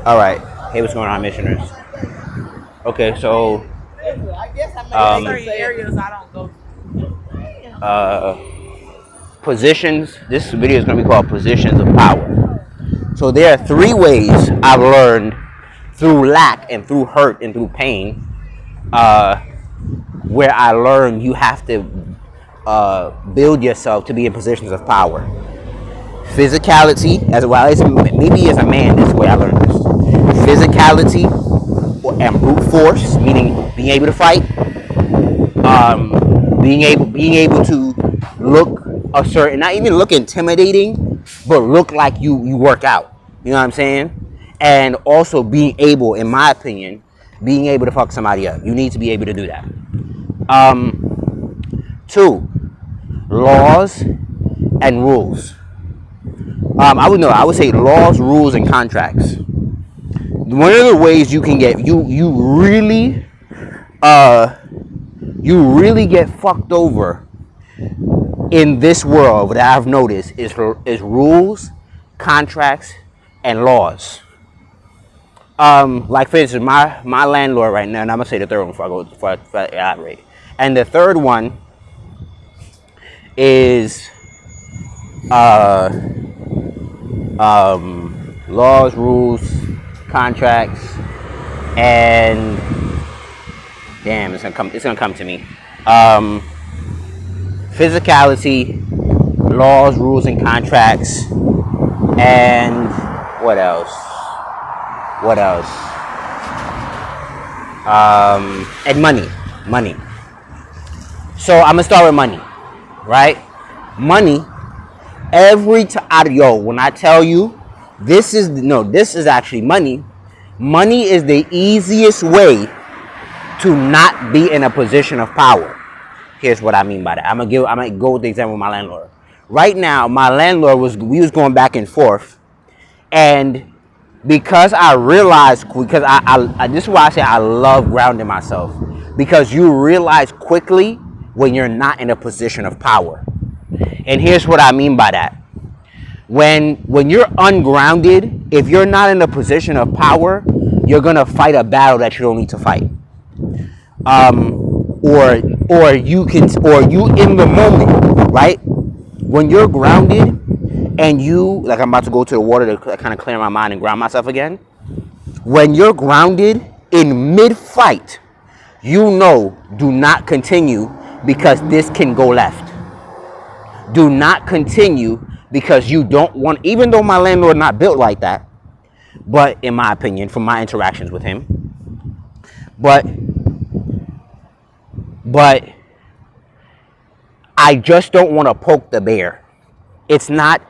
All right. Hey, what's going on, missioners? Okay, so Certain areas I don't go uh, positions. This video is going to be called Positions of Power. So there are three ways I've learned through lack and through hurt and through pain, uh, where I learned you have to build yourself to be in positions of power. Physicality, as well as maybe as a man, this is the way I learned this. Physicality and brute force, meaning being able to fight, being able to look a certain, not even look intimidating, but look like you work out. You know what I'm saying? And also being able, in my opinion, being able to fuck somebody up. You need to be able to do that. Two, laws and rules. I would say laws, rules, and contracts. One of the ways you can get you really get fucked over in this world that I've noticed is rules, contracts, and laws. Like for instance, my landlord right now, and I'm gonna say the third one before I elaborate. And the third one is laws, rules, contracts, and damn, it's gonna come to me. Physicality, laws, rules, and contracts, and what else? What else? And money. So I'm gonna start with money, right? Money. Every time, yo, when I tell you, this is actually money. Money is the easiest way to not be in a position of power. Here's what I mean by that. I'm gonna go with the example of my landlord. Right now, my landlord we was going back and forth, and because I realized, because I this is why I say I love grounding myself, because you realize quickly when you're not in a position of power. And here's what I mean by that. When you're ungrounded, if you're not in a position of power, you're gonna fight a battle that you don't need to fight. Or you in the moment, right? When you're grounded and you, like, I'm about to go to the water to kind of clear my mind and ground myself again. When you're grounded in mid-fight, do not continue because this can go left. Do not continue because you don't want, even though my landlord not built like that, but in my opinion, from my interactions with him, but I just don't want to poke the bear. It's not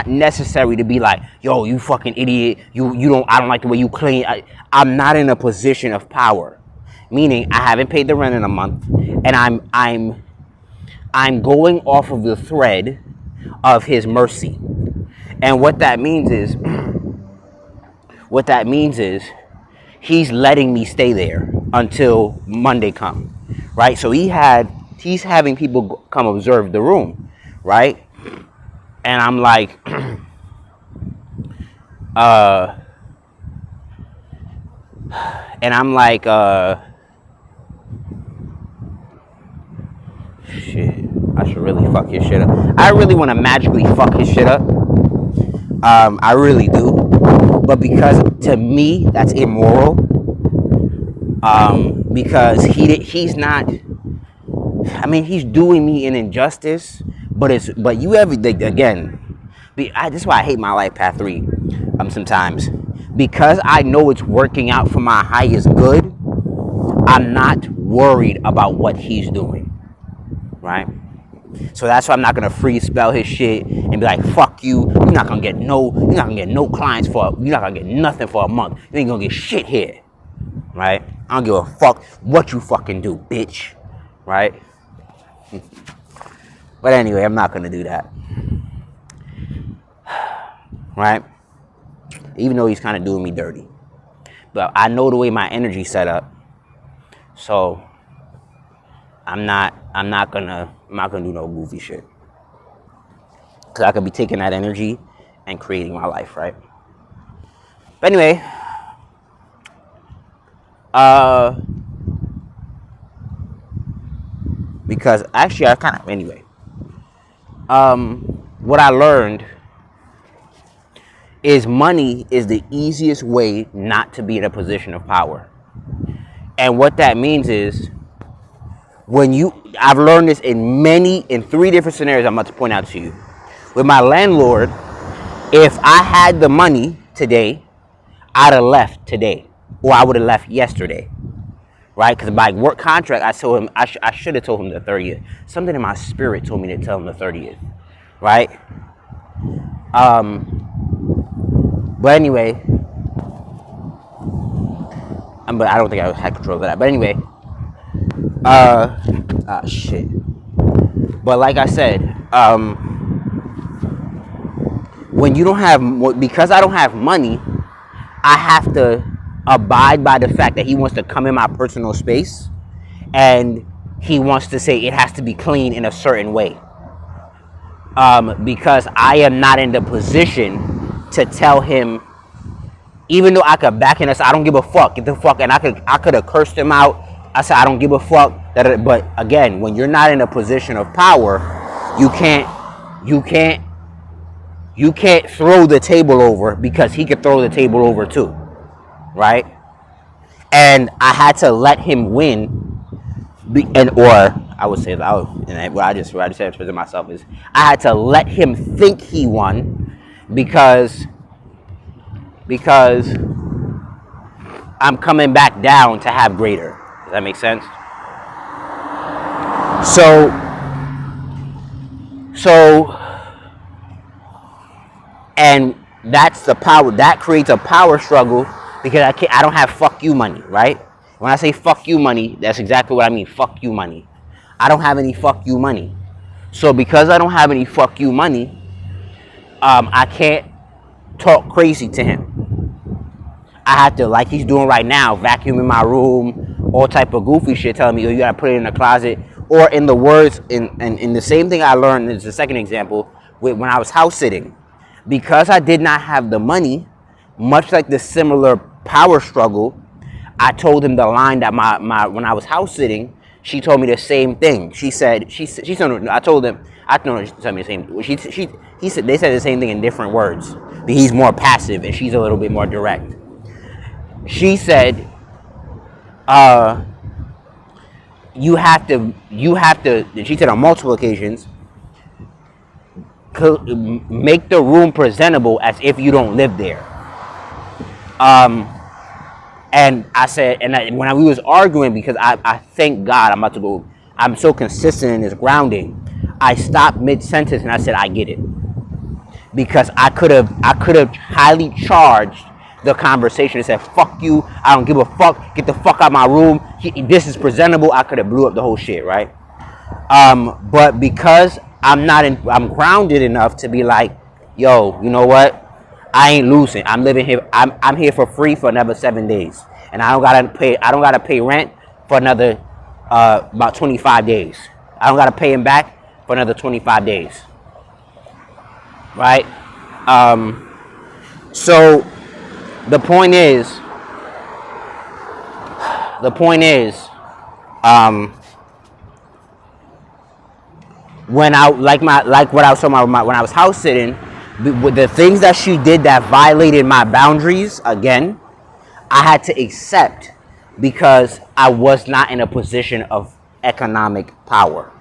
necessary to be like, yo, you fucking idiot. I don't like the way you clean. I'm not in a position of power. Meaning I haven't paid the rent in a month, and I'm going off of the thread of his mercy. And what that means is he's letting me stay there until Monday come, right? So he's having people come observe the room, right? And I'm like, shit, I should really fuck his shit up. I really want to magically fuck his shit up. I really do. But because to me that's immoral. Because he's not. I mean, he's doing me an injustice. But you ever again? This is why I hate my life path 3. Sometimes because I know it's working out for my highest good. I'm not worried about what he's doing. Right? So that's why I'm not gonna free spell his shit and be like, fuck you. You're not gonna get no clients you're not gonna get nothing for a month. You ain't gonna get shit here. Right? I don't give a fuck what you fucking do, bitch. Right? But anyway, I'm not gonna do that. Right? Even though he's kind of doing me dirty. But I know the way my energy's set up. So I'm not gonna do no goofy shit. Cause I could be taking that energy and creating my life, right? But anyway, because actually I kind of anyway. What I learned is money is the easiest way not to be in a position of power. And what that means is I've learned this in 3 different scenarios I'm about to point out to you. With my landlord, if I had the money today, I'd have left today, or I would have left yesterday, right? Because by work contract, I told him I should have told him the 30th. Something in my spirit told me to tell him the 30th, right? But anyway, but I don't think I had control of that. But anyway, shit. But like I said, when you don't have, because I don't have money, I have to abide by the fact that he wants to come in my personal space, and he wants to say it has to be clean in a certain way. Because I am not in the position to tell him, even though I could back in us, I don't give a fuck, get the fuck, and I could have cursed him out. I said I don't give a fuck. But again, when you're not in a position of power, you can't throw the table over, because he could throw the table over too, right? And I had to let him win, or I would say that, and what I just said to myself is I had to let him think he won, because I'm coming back down to have greater. Does that make sense? So and that's the power that creates a power struggle, because I don't have fuck you money, right? When I say fuck you money, that's exactly what I mean. Fuck you money. I don't have any fuck you money. So because I don't have any fuck you money, I can't talk crazy to him. I have to, like he's doing right now, vacuum in my room, all type of goofy shit, telling me, oh, you gotta put it in the closet. Or in the words, in the same thing I learned, is the second example, when I was house sitting. Because I did not have the money, much like the similar power struggle, I told him the line that my when I was house sitting, she told me the same thing. She said, I told him, I don't know, she told me the same. He said, they said the same thing in different words. But he's more passive and she's a little bit more direct. She said, you have to, she said on multiple occasions, make the room presentable as if you don't live there. And I said, when we was arguing, because I thank God I'm so consistent in this grounding, I stopped mid-sentence and I said, I get it. Because I could have highly charged the conversation and said, fuck you, I don't give a fuck, get the fuck out of my room, this is presentable. I could have blew up the whole shit, right? But because I'm grounded enough to be like, yo, you know what? I ain't losing. I'm living here. I'm here for free for another 7 days, and I don't gotta pay rent for another about 25 days. I don't gotta pay him back for another 25 days, right? So the point is, when I like what I was talking about when I was house sitting, with the things that she did that violated my boundaries, again, I had to accept, because I was not in a position of economic power.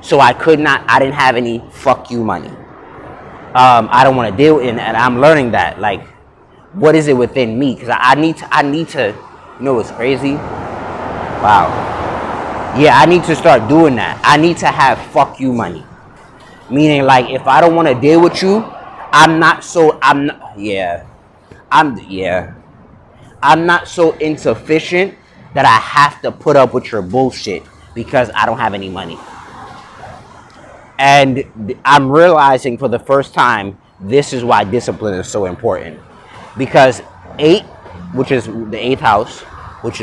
So I didn't have any fuck you money. I don't want to deal with it, and I'm learning that, like, what is it within me? Because I need to, you know what's crazy? Wow. Yeah, I need to start doing that. I need to have fuck you money. Meaning, like, if I don't want to deal with you, I'm not so insufficient that I have to put up with your bullshit because I don't have any money. And I'm realizing for the first time, this is why discipline is so important. Because 8, which is the 8th house, which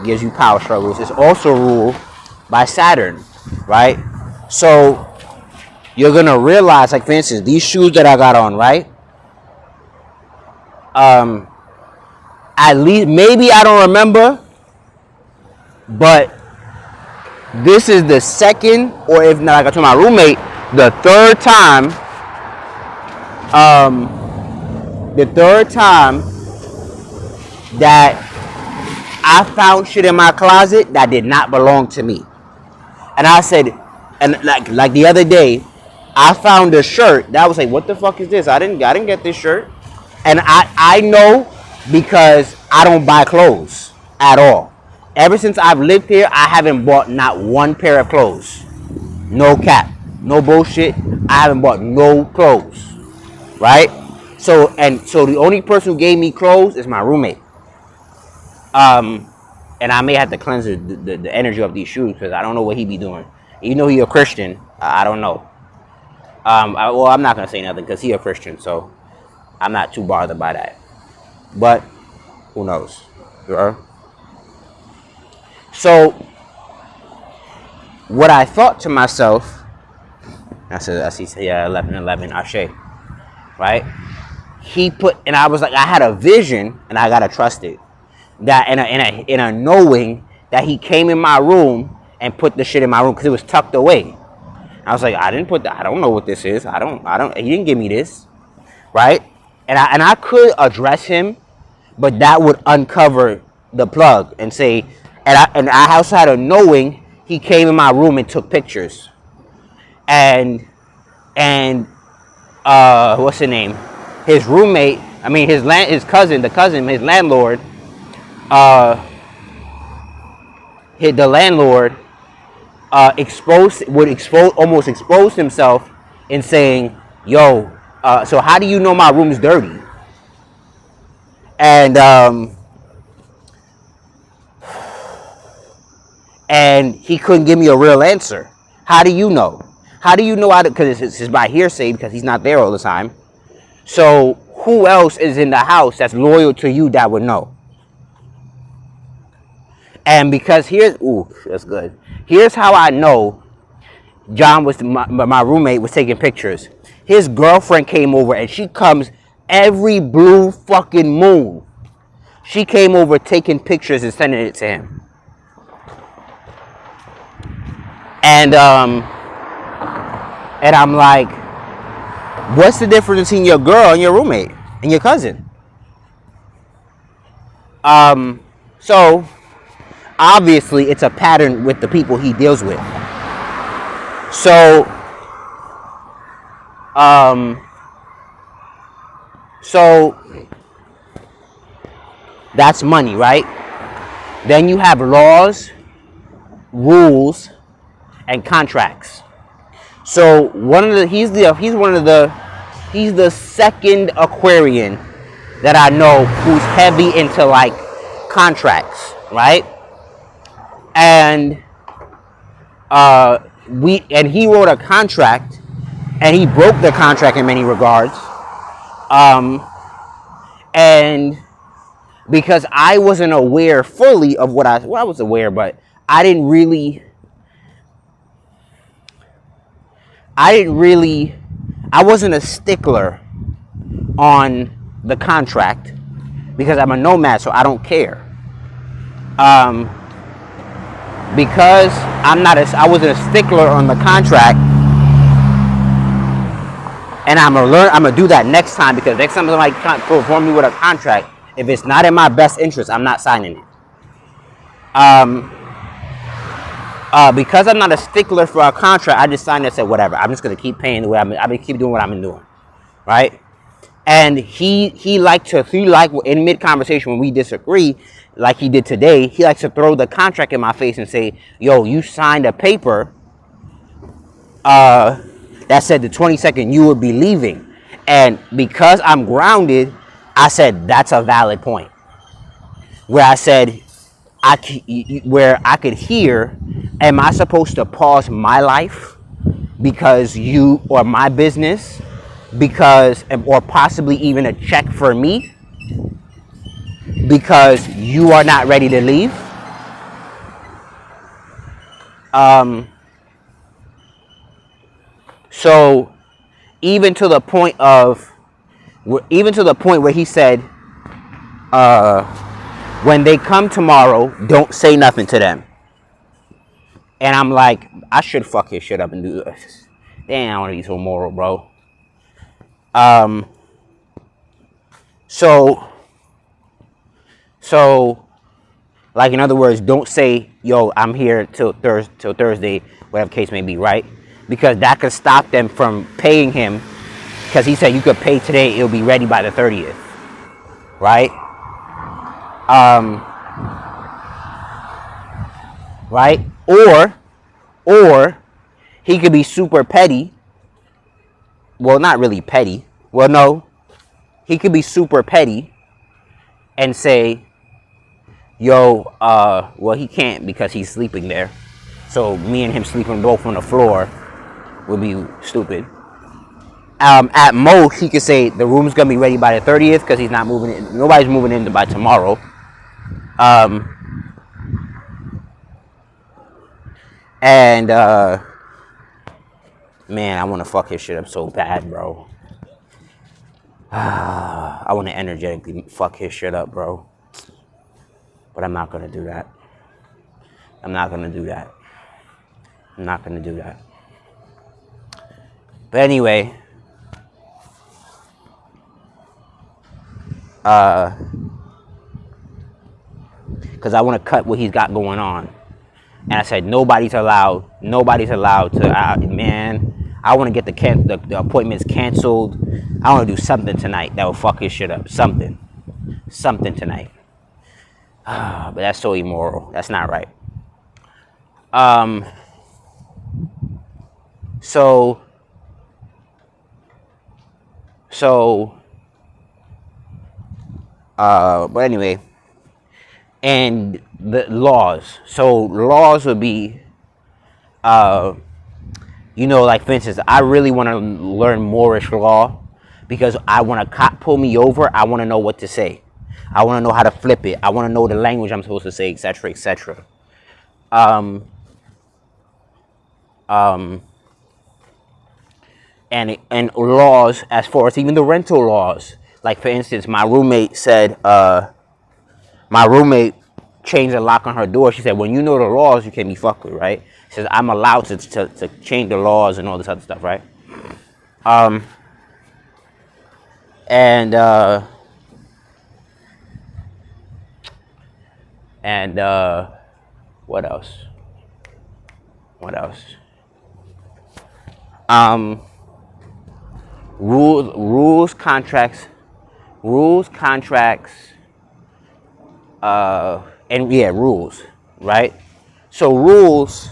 gives you power struggles, is also ruled by Saturn, right? So you're gonna realize, like, for instance, these shoes that I got on, right? At least, maybe I don't remember, but this is the second, or if not, like I told my roommate, the third time. The third time that I found shit in my closet that did not belong to me. And I said, and like the other day, I found a shirt that was like, what the fuck is this? I didn't get this shirt. And I know because I don't buy clothes at all. Ever since I've lived here, I haven't bought not one pair of clothes. No cap. No bullshit. I haven't bought no clothes. Right? So the only person who gave me clothes is my roommate. And I may have to cleanse the energy of these shoes because I don't know what he be doing. Even though he a Christian, I don't know. I'm not gonna say nothing because he a Christian, so I'm not too bothered by that. But who knows? So what I thought to myself, I see, yeah, 11, Ashe, right? And I was like, I had a vision, and I gotta trust it. That in a knowing that he came in my room and put the shit in my room because it was tucked away. I was like, I don't know what this is. He didn't give me this, right? And I could address him, but that would uncover the plug and say, and I also had a knowing he came in my room and took pictures, and what's his name? His roommate, his cousin, his landlord, the landlord almost exposed himself in saying, yo, so how do you know my room's dirty? And he couldn't give me a real answer. How do you know? How do you know? Because it's by hearsay because he's not there all the time. So who else is in the house that's loyal to you that would know? And because that's good. Here's how I know John my roommate was taking pictures. His girlfriend came over and she comes every blue fucking moon. She came over taking pictures and sending it to him. And I'm like, what's the difference between your girl and your roommate and your cousin? So obviously it's a pattern with the people he deals with. So that's money, right? Then you have laws, rules, and contracts. So he's the second Aquarian that I know who's heavy into like contracts, right? And he wrote a contract, and he broke the contract in many regards. And because I wasn't aware fully of I was aware, but I wasn't a stickler on the contract because I'm a nomad, so I don't care. Because I wasn't a stickler on the contract, and I'm gonna do that next time, because next time somebody perform me with a contract, if it's not in my best interest, I'm not signing it. Because I'm not a stickler for a contract, I just signed it and said, whatever, I'm just gonna keep paying the way I've been keep doing what I've been doing, right? And he liked in mid conversation when we disagree, like he did today, he likes to throw the contract in my face and say, yo, you signed a paper that said the 22nd you would be leaving. And because I'm grounded, I said that's a valid point. Where I said, where I could hear, am I supposed to pause my life because you, or my business, or possibly even a check for me, because you are not ready to leave? So even to the point where he said, When they come tomorrow, don't say nothing to them. And I'm like, I should fuck his shit up and do this. Damn, I want to be so moral, bro. So, like, in other words, don't say, yo, I'm here till Thursday, whatever case may be, right? Because that could stop them from paying him, because he said you could pay today, it'll be ready by the 30th, right? Right? Or he could be super petty. Well, not really petty. Well, no. He could be super petty and say, yo, well, he can't because he's sleeping there. So me and him sleeping both on the floor would be stupid. At most, he could say the room's gonna be ready by the 30th because he's not moving in. Nobody's moving in by tomorrow. Man, I want to fuck his shit up so bad, bro. I want to energetically fuck his shit up, bro. But I'm not gonna do that. I'm not gonna do that. I'm not gonna do that. But anyway, because I want to cut what he's got going on. And I said, nobody's allowed to, man, I want to get the appointments canceled. I want to do something tonight that will fuck his shit up. Something tonight. But that's so immoral. That's not right. But anyway, and the laws. So laws would be, like, for instance, I really want to learn Moorish law because I want a cop pull me over. I want to know what to say. I want to know how to flip it. I want to know the language I'm supposed to say, etc., etc. And laws as far as even the rental laws. Like, for instance, my roommate changed the lock on her door. She said, when you know the laws, you can't be fucked with, right? She says, I'm allowed to change the laws and all this other stuff, right? What else? Rules, contracts, rules, right? So rules,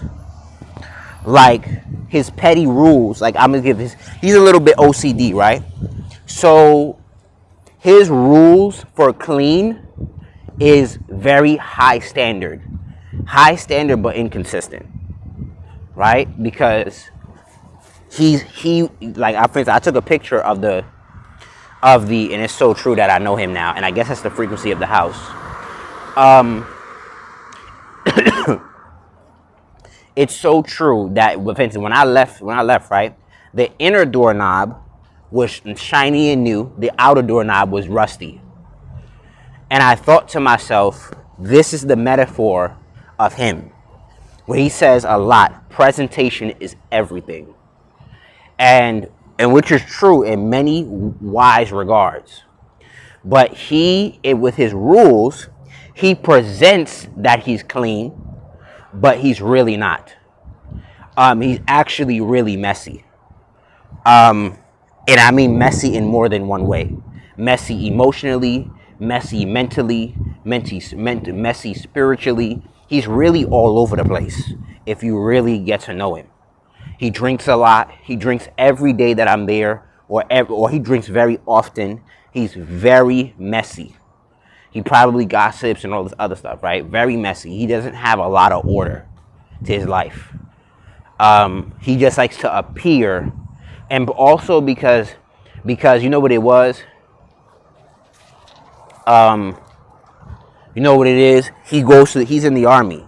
like his petty rules, like I'm gonna give he's a little bit OCD, right? So his rules for clean is very high standard but inconsistent, right? Because I took a picture of the and it's so true that I know him now, and I guess that's the frequency of the house. It's so true that when I left, right, the inner doorknob was shiny and new, the outer doorknob was rusty. And I thought to myself, this is the metaphor of him, where he says a lot, presentation is everything. And which is true in many wise regards. But with his rules, he presents that he's clean, but he's really not. He's actually really messy. And I mean messy in more than one way. Messy emotionally, messy mentally, messy spiritually. He's really all over the place if you really get to know him. He drinks a lot. He drinks every day that I'm there, or he drinks very often. He's very messy. He probably gossips and all this other stuff, right? Very messy. He doesn't have a lot of order to his life. He just likes to appear, and also because you know what it was. You know what it is? He's in the army.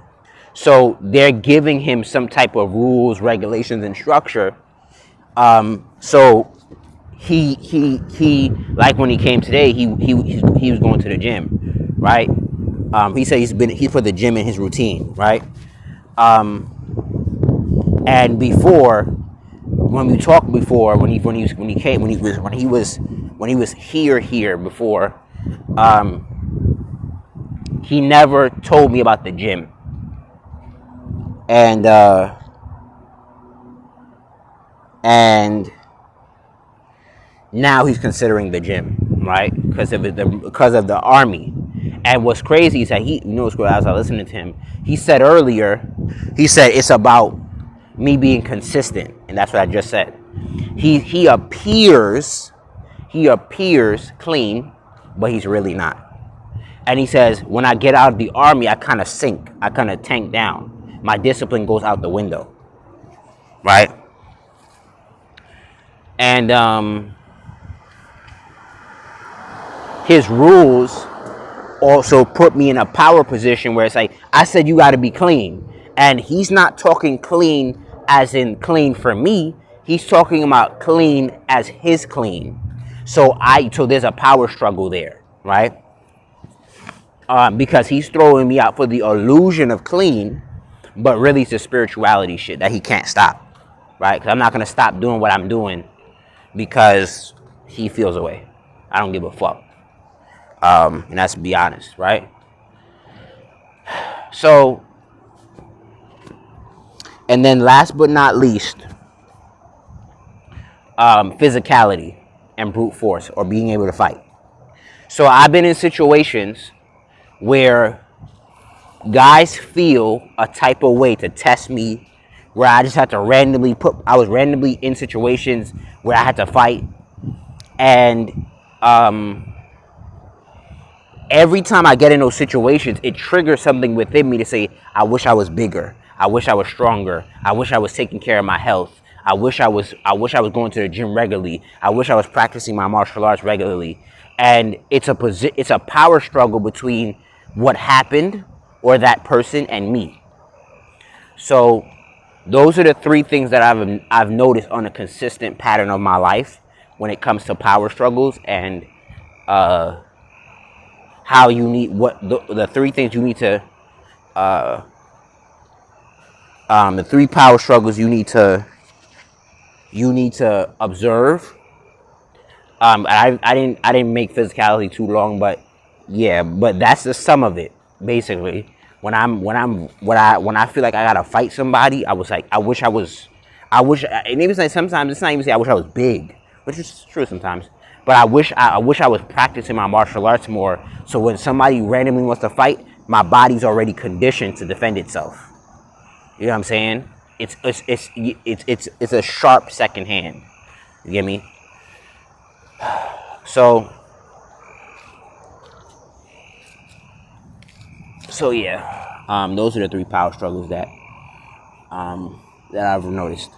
So they're giving him some type of rules, regulations, and structure. So he like when he came today, he was going to the gym, right? He said he put the gym in his routine, right? And before, when we talked before, when he was here before, he never told me about the gym, and now he's considering the gym, right? Because of the army. And what's crazy is that as I was listening to him, he said earlier, it's about me being consistent, and that's what I just said. He appears clean, but he's really not. And he says, when I get out of the army, I kind of sink, I kind of tank down. My discipline goes out the window, right? And his rules also put me in a power position where it's like, I said you got to be clean. And he's not talking clean as in clean for me. He's talking about clean as his clean. So there's a power struggle there, right? Because he's throwing me out for the illusion of clean, but really it's the spirituality shit that he can't stop, right? Because I'm not going to stop doing what I'm doing because he feels away. I don't give a fuck. And that's to be honest, right? So, and then last but not least, physicality and brute force, or being able to fight. So I've been in situations where guys feel a type of way to test me, where I just had to I was randomly in situations where I had to fight, and every time I get in those situations, it triggers something within me to say, I wish I was bigger. I wish I was stronger. I wish I was taking care of my health. I wish I was going to the gym regularly. I wish I was practicing my martial arts regularly. And it's a power struggle between what happened or that person and me. So those are the three things that I've noticed on a consistent pattern of my life when it comes to power struggles, and how you need the three things you need to the three power struggles you need to observe. I didn't make physicality too long, but yeah, but that's the sum of it basically. When I feel like I gotta fight somebody, I was like, and even like sometimes it's not even say I wish I was big, which is true sometimes. But I wish I was practicing my martial arts more, so when somebody randomly wants to fight, my body's already conditioned to defend itself. You know what I'm saying? It's a sharp second hand. You get me? So yeah, those are the three power struggles that I've noticed.